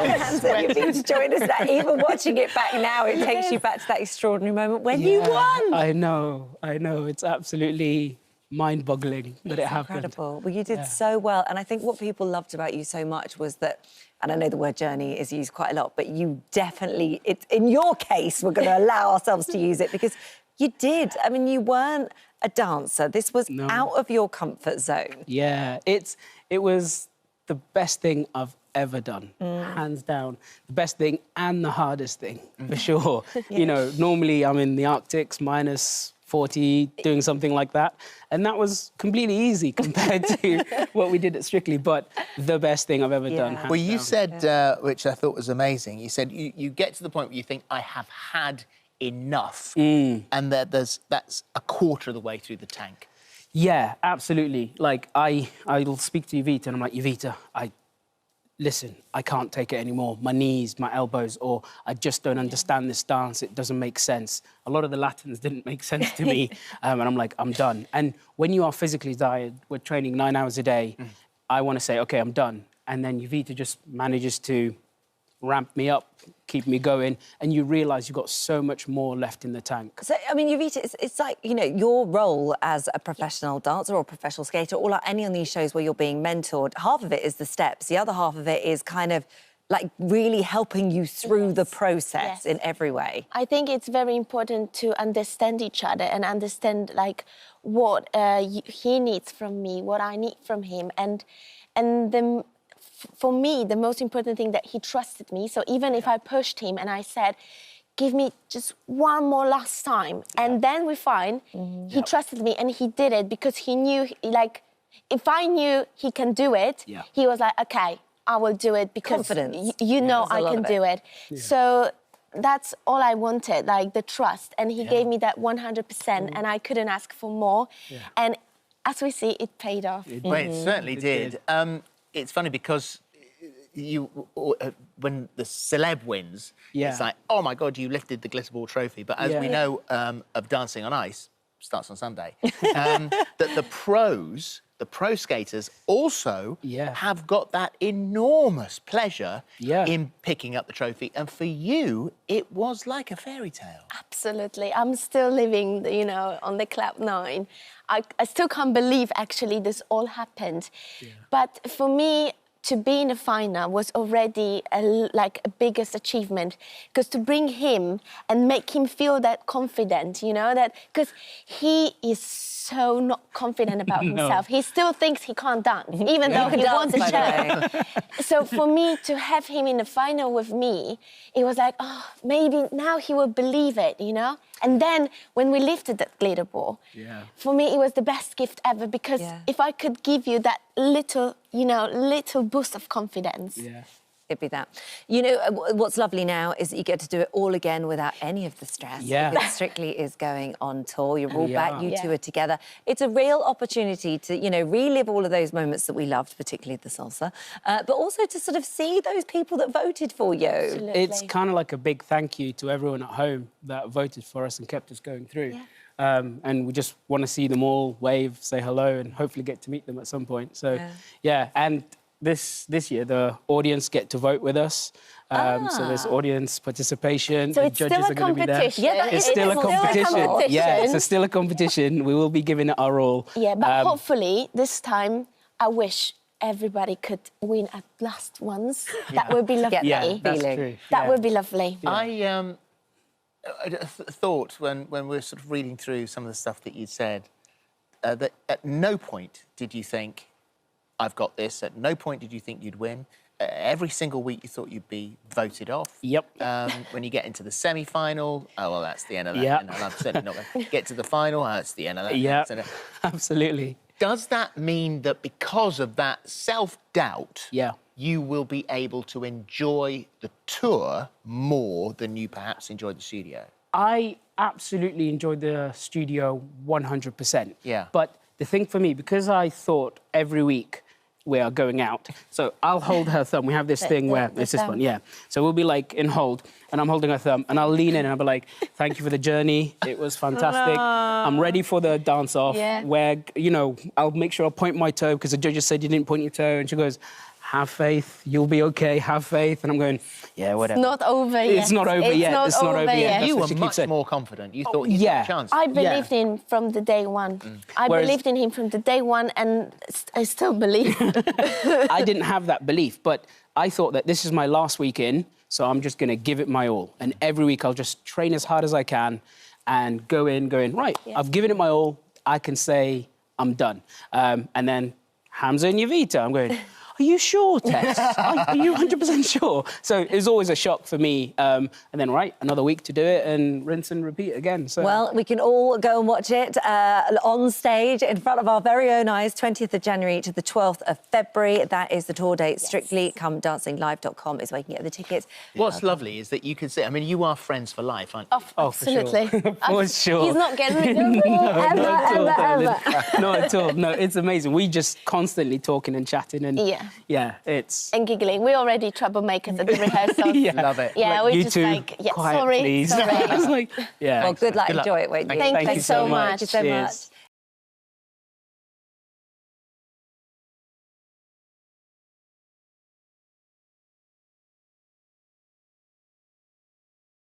Hamza, you've been to join us. That even watching it back now, it takes you back to that extraordinary moment when you won. I know. It's absolutely mind-boggling that it happened. Incredible. Well, you did so well. And I think what people loved about you so much was that, and I know the word journey is used quite a lot, but you definitely, in your case, we're going to allow ourselves to use it because you did. I mean, you weren't a dancer. This was out of your comfort zone. Yeah, it was the best thing I've ever done, hands down. The best thing and the hardest thing, for sure. You know, normally I'm in the Arctics, minus 40, doing something like that. And that was completely easy compared to what we did at Strictly, but the best thing I've ever done, hands Well, you down. said, which I thought was amazing, you said you get to the point where you think, I have had enough, and that's a quarter of the way through the tank. Yeah, absolutely. Like, I'll speak to Jowita and I'm like, Jowita, listen, I can't take it anymore. My knees, my elbows, or I just don't understand this dance. It doesn't make sense. A lot of the Latins didn't make sense to me. And I'm like, I'm done. And when you are physically tired, we're training 9 hours a day, I want to say, OK, I'm done. And then Jowita just manages to ramp me up, keep me going, and you realise you've got so much more left in the tank. So, I mean, Jowita, it's like, you know, your role as a professional dancer or professional skater, or like any of these shows where you're being mentored, half of it is the steps, the other half of it is kind of like really helping you through the process in every way. I think it's very important to understand each other and understand, like, what he needs from me, what I need from him, and for me, the most important thing that he trusted me. So even if I pushed him and I said, give me just one more last time, and then we're fine, he trusted me and he did it because he knew, like, if I knew he can do it, he was like, OK, I will do it because confidence. You know I can do it. So that's all I wanted, like the trust. And he gave me that 100% and I couldn't ask for more. And as we see, it paid off. Well, it certainly did. It's funny because when the celeb wins, it's like, oh my God, you lifted the Glitterball trophy. But as we know of Dancing on Ice, starts on Sunday, that the pro skaters also have got that enormous pleasure in picking up the trophy. And for you, it was like a fairy tale. Absolutely. I'm still living, you know, on the cloud nine. I still can't believe, actually, this all happened. But for me, to be in the final was already like a biggest achievement, because to bring him and make him feel that confident, you know, that because he is so not confident about himself. He still thinks he can't dance, even though he wants a show. So for me to have him in the final with me, it was like, oh, maybe now he will believe it, you know? And then when we lifted that glitter ball, for me it was the best gift ever, because if I could give you that little, you know, little boost of confidence. It'd be that. You know, what's lovely now is that you get to do it all again without any of the stress. Because Strictly is going on tour. You're all back, you two are together. It's a real opportunity to, you know, relive all of those moments that we loved, particularly the salsa, but also to sort of see those people that voted for you. Absolutely. It's kind of like a big thank you to everyone at home that voted for us and kept us going through. And we just want to see them all, wave, say hello, and hopefully get to meet them at some point. So, and this year, the audience get to vote with us. So there's audience participation. So the it's judges still a are going to be there. competition. It's still a competition. Yeah, it's still a competition. We will be giving it our all. Yeah, but hopefully this time, I wish everybody could win at last once. That would be lovely. Yeah, that's true. That would be lovely. I thought when we were sort of reading through some of the stuff that you'd said, that at no point did you think, I've got this. At no point did you think you'd win. Every single week you thought you'd be voted off. When you get into the semi-final, oh, well, that's the end of that. And I'm certainly not going to get to the final, that's the end of that. Absolutely. Does that mean that because of that self-doubt, you will be able to enjoy the tour more than you perhaps enjoyed the studio? I absolutely enjoyed the studio 100%. But the thing for me, because I thought every week we are going out, so I'll hold her thumb. We have this thing where it's this one, So we'll be like in hold, and I'm holding her thumb, and I'll lean in and I'll be like, thank you for the journey. It was fantastic. I'm ready for the dance off. Where, you know, I'll make sure I point my toe because the judges said you didn't point your toe, and she goes, have faith, you'll be okay, have faith. And I'm going, yeah, whatever. It's not over yet. It's not over yet. It's not over yet. That's You what were she much keeps saying. more confident. You thought you'd have a chance. I believed in him from the day one. I believed in him from the day one, and I still believe. I didn't have that belief, but I thought that this is my last week in, so I'm just going to give it my all. And every week I'll just train as hard as I can and go in, right, I've given it my all. I can say I'm done. And then Hamza and Jowita, I'm going, are you sure, Tess? Are you 100% sure? So it was always a shock for me. And then, right, another week to do it and rinse and repeat again. So. Well, we can all go and watch it on stage in front of our very own eyes, 20th of January to the 12th of February. That is the tour date. Strictly come dancinglive.com is where you can get the tickets. What's lovely is that you can see, I mean, you are friends for life, aren't you? Oh, absolutely. For sure. He's not getting rid of me. Ever. Not at all. No, it's amazing. We just constantly talking and chatting and yeah, it's... And giggling. We're already troublemakers at the rehearsals. Love it. Yeah, like, we're you just two, like, quiet, sorry, please. sorry. It's like, yeah. Well, good luck. Enjoy it, won't you? Thank you so much. Thank you so much. Cheers.